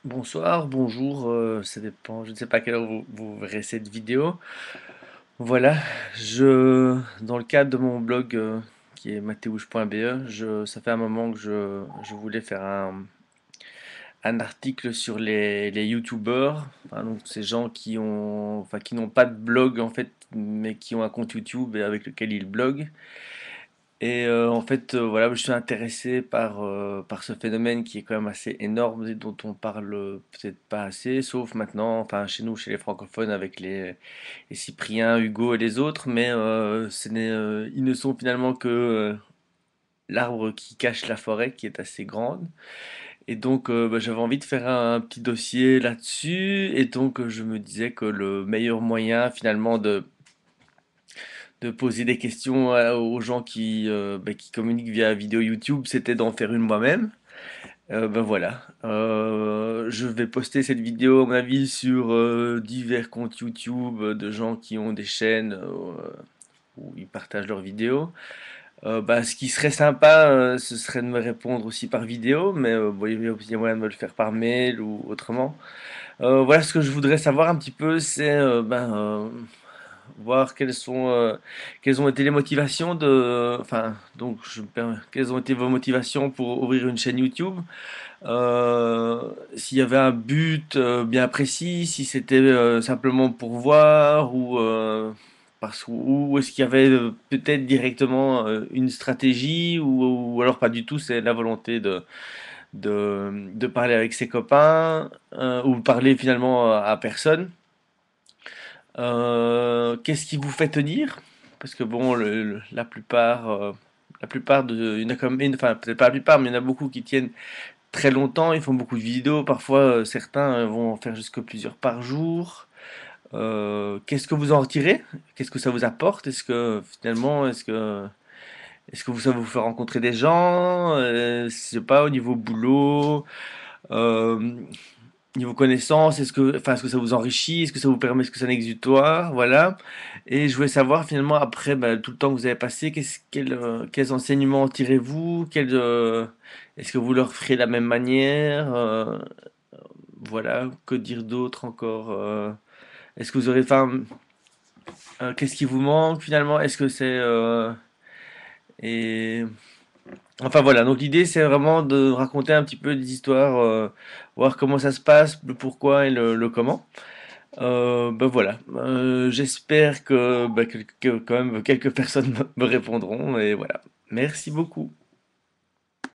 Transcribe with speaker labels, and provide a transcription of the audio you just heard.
Speaker 1: Bonsoir, bonjour, ça dépend, je ne sais pas à quelle heure vous verrez cette vidéo. Voilà, dans le cadre de mon blog qui est mathéouche.be, ça fait un moment que je voulais faire un article sur les youtubeurs, enfin, donc ces gens qui n'ont pas de blog en fait, mais qui ont un compte YouTube et avec lequel ils bloguent. Et en fait, voilà, je suis intéressé par ce phénomène qui est quand même assez énorme et dont on parle peut-être pas assez, sauf maintenant, enfin chez nous, chez les francophones, avec les Cypriens, Hugo et les autres, mais ils ne sont finalement que l'arbre qui cache la forêt, qui est assez grande. Et donc, j'avais envie de faire un petit dossier là-dessus, et donc je me disais que le meilleur moyen finalement de poser des questions aux gens qui communiquent via vidéo YouTube, c'était d'en faire une moi-même. Voilà. Je vais poster cette vidéo, à mon avis, sur divers comptes YouTube de gens qui ont des chaînes où ils partagent leurs vidéos. Ce qui serait sympa, ce serait de me répondre aussi par vidéo, mais bon, il y a moyen de me le faire par mail ou autrement. Voilà ce que je voudrais savoir un petit peu, c'est voir quelles ont été les motivations quelles ont été vos motivations pour ouvrir une chaîne YouTube. S'il y avait un but bien précis, si c'était simplement pour voir ou est-ce qu'il y avait peut-être directement une stratégie ou alors pas du tout, c'est la volonté de parler avec ses copains ou parler finalement à personne. Qu'est-ce qui vous fait tenir? Parce que bon, la plupart de, il y en a quand même, enfin peut-être pas la plupart, mais il y en a beaucoup qui tiennent très longtemps. Ils font beaucoup de vidéos. Parfois, certains vont en faire jusque plusieurs par jour. Qu'est-ce que vous en retirez? Qu'est-ce que ça vous apporte? Est-ce que ça vous fait rencontrer des gens? Je sais pas, au niveau boulot. Euh, Niveau connaissance, est-ce que ça vous enrichit? Est-ce que c'est un exutoire? Voilà. Et je voulais savoir finalement, après tout le temps que vous avez passé, quels enseignements en tirez-vous? Est-ce que vous leur ferez de la même manière? Voilà. Que dire d'autre encore? Est-ce que vous aurez, qu'est-ce qui vous manque finalement? Est-ce que c'est et Enfin voilà, donc l'idée c'est vraiment de raconter un petit peu des histoires, voir comment ça se passe, le pourquoi et le comment. Voilà. J'espère que quand même quelques personnes me répondront et voilà. Merci beaucoup.